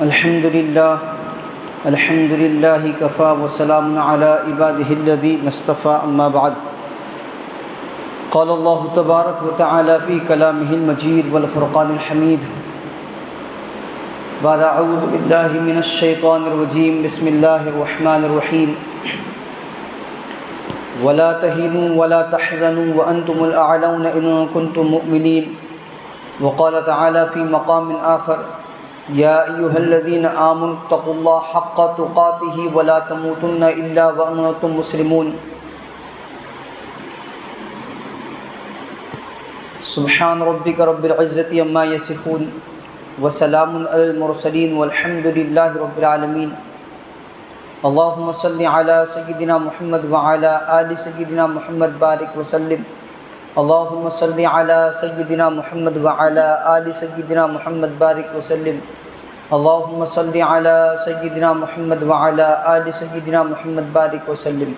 الحمد للہ کفا وسلام علی عبادہ الذین اصطفى اما بعد قال اللہ تبارک وتعالی فی کلامہ المجید والفرقان الحمید بعد اعوذ باللہ من الشیطان الرجیم بسم اللہ الرحمن الرحیم ولا تهنوا ولا تحزنوا وانتم الاعلون ان کنتم مؤمنین وقال تعالی فی مقام آخر یا ایھا الذین آمنوا اتقوا اللہ حق تقاتہ ولا تموتن الا وانتم مسلمون سبحان ربک رب العزۃ عما یصفون وسلام علی المرسلین والحمد للہ رب العالمین اللہم صل علی سیدنا محمد وعلی آل سیدنا محمد بارک وسلم اللہم صل علی سیدنا محمد وعلی آل سیدنا محمد بارک وسلم اللہم صل علی سیدنا محمد وعلی آل سیدنا محمد بارک وسلم۔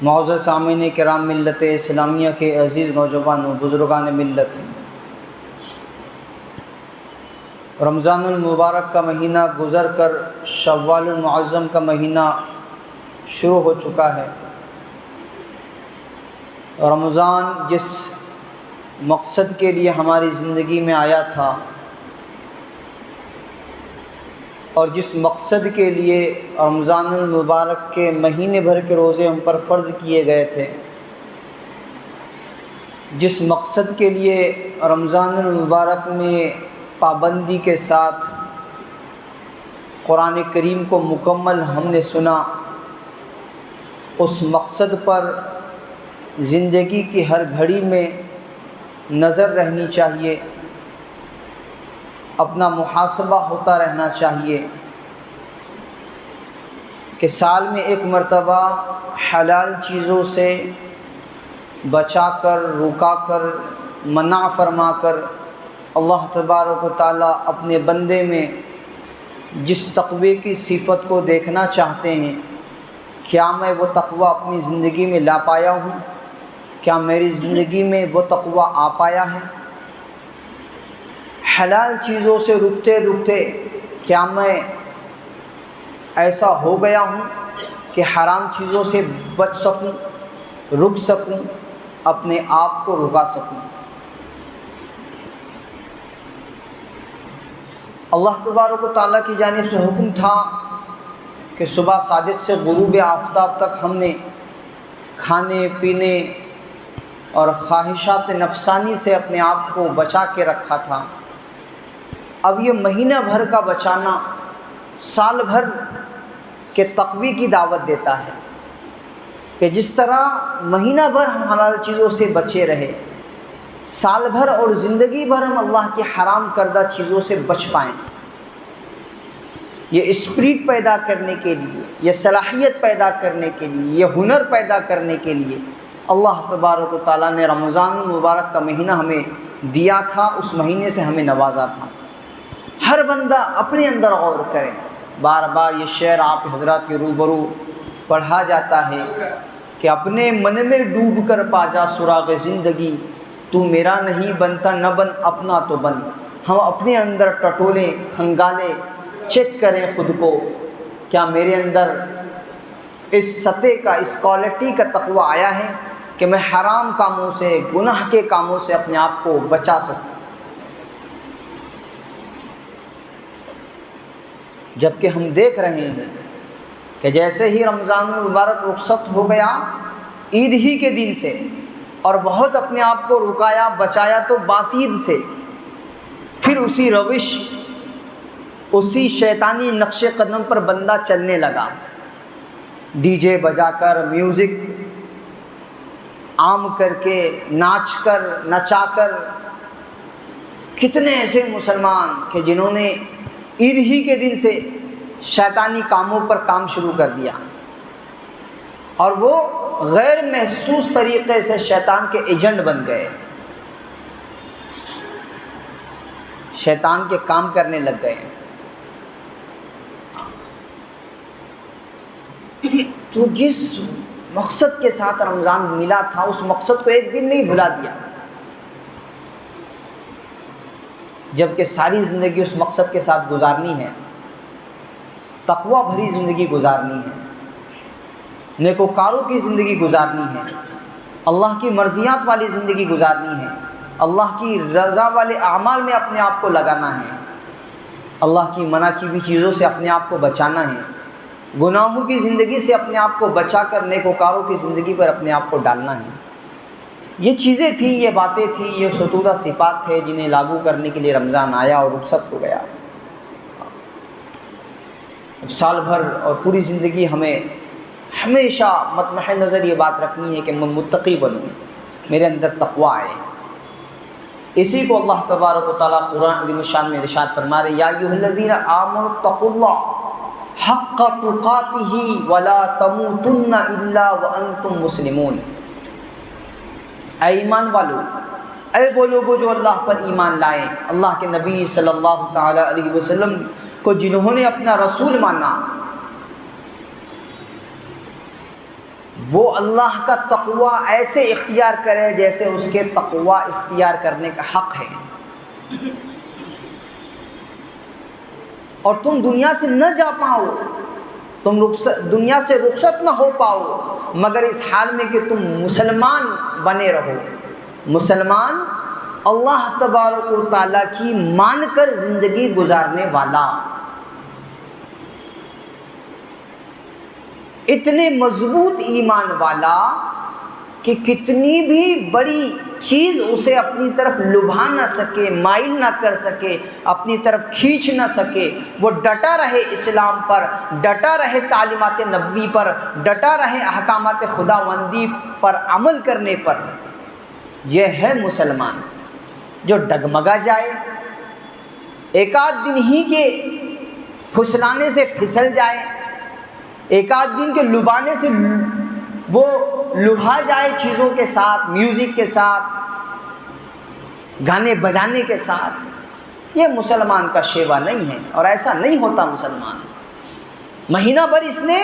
معزز سامعین کرام ملت اسلامیہ کے عزیز نوجوانوں بزرگان ملت، رمضان المبارک کا مہینہ گزر کر شوال المعظم کا مہینہ شروع ہو چکا ہے۔ رمضان جس مقصد کے لیے ہماری زندگی میں آیا تھا اور جس مقصد کے لیے رمضان المبارک کے مہینے بھر کے روزے ہم پر فرض کیے گئے تھے، جس مقصد کے لیے رمضان المبارک میں پابندی کے ساتھ قرآن کریم کو مکمل ہم نے سنا، اس مقصد پر زندگی کی ہر گھڑی میں نظر رہنی چاہیے، اپنا محاسبہ ہوتا رہنا چاہیے کہ سال میں ایک مرتبہ حلال چیزوں سے بچا کر، رکا کر، منع فرما کر اللہ تبارک و تعالیٰ اپنے بندے میں جس تقوی کی صفت کو دیکھنا چاہتے ہیں، کیا میں وہ تقوی اپنی زندگی میں لا پایا ہوں؟ کیا میری زندگی میں وہ تقوی آ پایا ہے؟ حلال چیزوں سے رکتے رکتے کیا میں ایسا ہو گیا ہوں کہ حرام چیزوں سے بچ سکوں، رک سکوں، اپنے آپ کو رکا سکوں؟ اللہ تبارک و تعالیٰ کی جانب سے حکم تھا کہ صبح صادق سے غروب آفتاب تک ہم نے کھانے پینے اور خواہشات نفسانی سے اپنے آپ کو بچا کے رکھا تھا۔ اب یہ مہینہ بھر کا بچانا سال بھر کے تقوی کی دعوت دیتا ہے کہ جس طرح مہینہ بھر ہم حلال چیزوں سے بچے رہے، سال بھر اور زندگی بھر ہم اللہ کی حرام کردہ چیزوں سے بچ پائیں۔ یہ اسپرٹ پیدا کرنے کے لیے، یہ صلاحیت پیدا کرنے کے لیے، یہ ہنر پیدا کرنے کے لیے اللہ تبارک و تعالیٰ نے رمضان المبارک کا مہینہ ہمیں دیا تھا، اس مہینے سے ہمیں نوازا تھا۔ ہر بندہ اپنے اندر غور کرے، بار بار یہ شعر آپ حضرات کے روبرو پڑھا جاتا ہے کہ اپنے من میں ڈوب کر پا جا سراغ زندگی، تو میرا نہیں بنتا نہ بن اپنا تو بن۔ ہم اپنے اندر ٹٹولیں، کھنگالیں، چیک کریں خود کو، کیا میرے اندر اس سطح کا، اس کوالٹی کا تقوی آیا ہے کہ میں حرام کاموں سے، گناہ کے کاموں سے اپنے آپ کو بچا سکوں؟ جبکہ ہم دیکھ رہے ہیں کہ جیسے ہی رمضان المبارک رخصت ہو گیا عید ہی کے دن سے، اور بہت اپنے آپ کو رکایا بچایا تو باسید سے، پھر اسی روش، اسی شیطانی نقش قدم پر بندہ چلنے لگا، ڈی جے بجا کر، میوزک عام کر کے، ناچ کر، نچا کر۔ کتنے ایسے مسلمان کہ جنہوں نے عید ہی کے دن سے شیطانی کاموں پر کام شروع کر دیا، اور وہ غیر محسوس طریقے سے شیطان کے ایجنٹ بن گئے، شیطان کے کام کرنے لگ گئے۔ تو جس مقصد کے ساتھ رمضان ملا تھا اس مقصد کو ایک دن نہیں بھلا دیا، جبکہ ساری زندگی اس مقصد کے ساتھ گزارنی ہے، تقوی بھری زندگی گزارنی ہے، نیکوکاروں کی زندگی گزارنی ہے، اللہ کی مرضیات والی زندگی گزارنی ہے، اللہ کی رضا والے اعمال میں اپنے آپ کو لگانا ہے، اللہ کی منع کی ہوئی چیزوں سے اپنے آپ کو بچانا ہے، گناہوں کی زندگی سے اپنے آپ کو بچا کر نیکوکاروں کی زندگی پر اپنے آپ کو ڈالنا ہے۔ یہ چیزیں تھیں، یہ باتیں تھیں، یہ ستودہ صفات تھے جنہیں لاگو کرنے کے لیے رمضان آیا اور رخصت ہو گیا۔ سال بھر اور پوری زندگی ہمیں ہمیشہ مطمح نظر یہ بات رکھنی ہے کہ میں متقی بنوں، میرے اندر تقوی آئے۔ اسی کو اللہ تبارک و تعالیٰ قرآن عظیم الشان میں ارشاد فرما رہے، یا ایھا الذین آمنوا اتقوا اللہ حق تقاتہ ولا تموتن الا وانتم مسلمون۔ اے ایمان والو، اے وہ لوگوں جو اللہ پر ایمان لائے، اللہ کے نبی صلی اللہ تعالیٰ علیہ وسلم کو جنہوں نے اپنا رسول مانا، وہ اللہ کا تقوی ایسے اختیار کرے جیسے اس کے تقوی اختیار کرنے کا حق ہے۔ اور تم دنیا سے نہ جا پاؤ، تم دنیا سے رخصت نہ ہو پاؤ مگر اس حال میں کہ تم مسلمان بنے رہو، مسلمان اللہ تبارک و تعالیٰ کی مان کر زندگی گزارنے والا، اتنے مضبوط ایمان والا کہ کتنی بھی بڑی چیز اسے اپنی طرف لبھا نہ سکے، مائل نہ کر سکے، اپنی طرف کھینچ نہ سکے، وہ ڈٹا رہے اسلام پر، ڈٹا رہے تعلیمات نبوی پر، ڈٹا رہے احکامات خداوندی پر عمل کرنے پر۔ یہ ہے مسلمان۔ جو ڈگمگا جائے، ایک آدھ دن ہی کے پھسلانے سے پھسل جائے، ایک آدھ دن کے لبانے سے وہ لبھا جائے چیزوں کے ساتھ، میوزک کے ساتھ، گانے بجانے کے ساتھ، یہ مسلمان کا شیوا نہیں ہے، اور ایسا نہیں ہوتا مسلمان۔ مہینہ بھر اس نے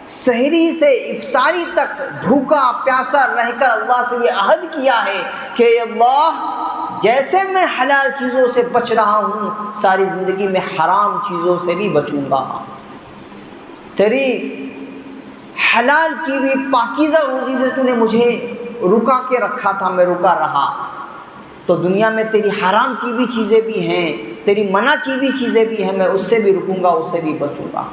سحری سے افطاری تک بھوکا پیاسا رہ کر اللہ سے یہ عہد کیا ہے کہ اللہ جیسے میں حلال چیزوں سے بچ رہا ہوں، ساری زندگی میں حرام چیزوں سے بھی بچوں گا۔ تیری حلال کی بھی پاکیزہ روزی سے تو نے مجھے رکا کے رکھا تھا، میں رکا رہا، تو دنیا میں تیری حرام کی بھی چیزیں بھی ہیں، تیری منع کی بھی چیزیں بھی ہیں، میں اس سے بھی رکوں گا، اس سے بھی بچوں گا۔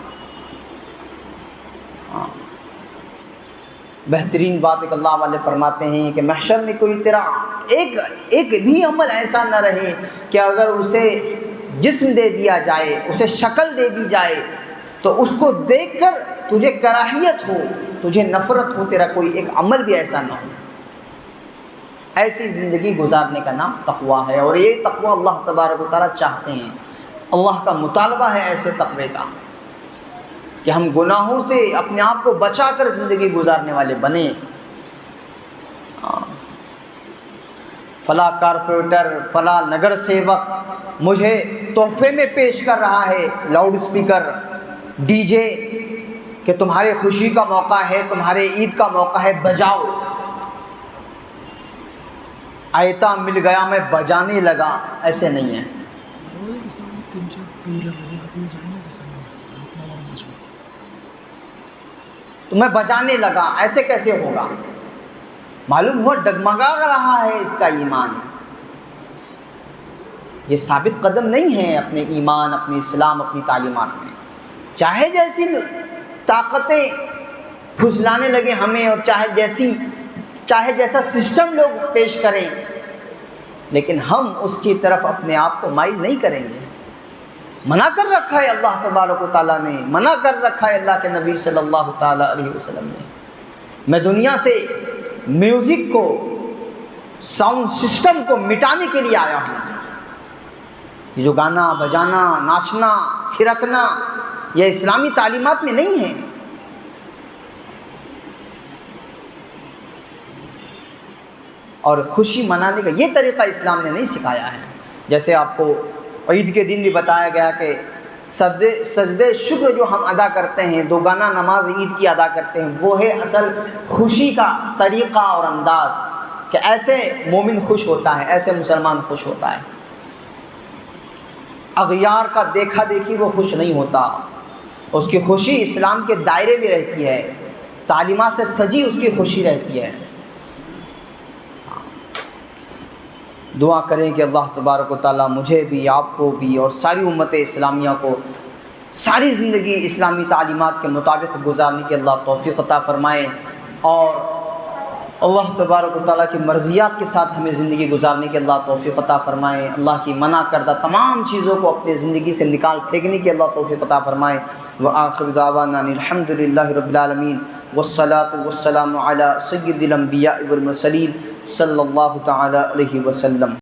بہترین بات ایک اللہ والے فرماتے ہیں کہ محشر میں کوئی تیرا ایک بھی عمل ایسا نہ رہے کہ اگر اسے جسم دے دیا جائے، اسے شکل دے دی جائے تو اس کو دیکھ کر تجھے کراہیت ہو، تجھے نفرت ہو، تیرا کوئی ایک عمل بھی ایسا نہ ہو۔ ایسی زندگی گزارنے کا نام تقویٰ ہے، اور یہ تقویٰ اللہ تبارک و تعالیٰ چاہتے ہیں۔ اللہ کا مطالبہ ہے ایسے تقوی کا کہ ہم گناہوں سے اپنے آپ کو بچا کر زندگی گزارنے والے بنیں۔ فلاں کارپوریٹر، فلاں نگر سیوک مجھے تحفے میں پیش کر رہا ہے لاؤڈ اسپیکر، ڈی جے، کہ تمہارے خوشی کا موقع ہے، تمہارے عید کا موقع ہے، بجاؤ۔ آیتا مل گیا میں بجانے لگا، ایسے نہیں ہے۔ تو میں بجانے لگا، ایسے کیسے ہوگا؟ معلوم ہوا ڈگمگا رہا ہے اس کا ایمان۔ یہ ثابت قدم نہیں ہے اپنے ایمان، اپنے اسلام، اپنی تعلیمات میں۔ چاہے جیسی طاقتیں پھسلانے لگے ہمیں، اور چاہے جیسا سسٹم لوگ پیش کریں، لیکن ہم اس کی طرف اپنے آپ کو مائل نہیں کریں گے۔ منع کر رکھا ہے اللہ تبارک و تعالیٰ نے، منع کر رکھا ہے اللہ کے نبی صلی اللہ تعالیٰ علیہ وسلم نے۔ میں دنیا سے میوزک کو، ساؤنڈ سسٹم کو مٹانے کے لیے آیا ہوں۔ یہ جو گانا بجانا، ناچنا، تھرکنا، یہ اسلامی تعلیمات میں نہیں ہے۔ اور خوشی منانے کا یہ طریقہ اسلام نے نہیں سکھایا ہے۔ جیسے آپ کو عید کے دن بھی بتایا گیا کہ سجدے شکر جو ہم ادا کرتے ہیں، دو گانا نماز عید کی ادا کرتے ہیں، وہ ہے اصل خوشی کا طریقہ اور انداز، کہ ایسے مومن خوش ہوتا ہے، ایسے مسلمان خوش ہوتا ہے۔ اغیار کا دیکھا دیکھی وہ خوش نہیں ہوتا، اس کی خوشی اسلام کے دائرے میں رہتی ہے، تعلیمات سے سجی اس کی خوشی رہتی ہے۔ دعا کریں کہ اللہ تبارک و تعالیٰ مجھے بھی، آپ کو بھی، اور ساری امت اسلامیہ کو ساری زندگی اسلامی تعلیمات کے مطابق گزارنے کی اللہ توفیق عطا فرمائے، اور اللہ تبارک و تعالیٰ کی مرضیات کے ساتھ ہمیں زندگی گزارنے کی اللہ توفیق عطا فرمائے، اللہ کی منع کردہ تمام چیزوں کو اپنے زندگی سے نکال پھینکنے کی اللہ توفیق عطا فرمائے۔ وآخر دعوانا الحمد للہ رب العالمین، والصلاة والسلام علی سید الانبیاء والمرسلین صلی اللہ تعالی علیہ وسلم۔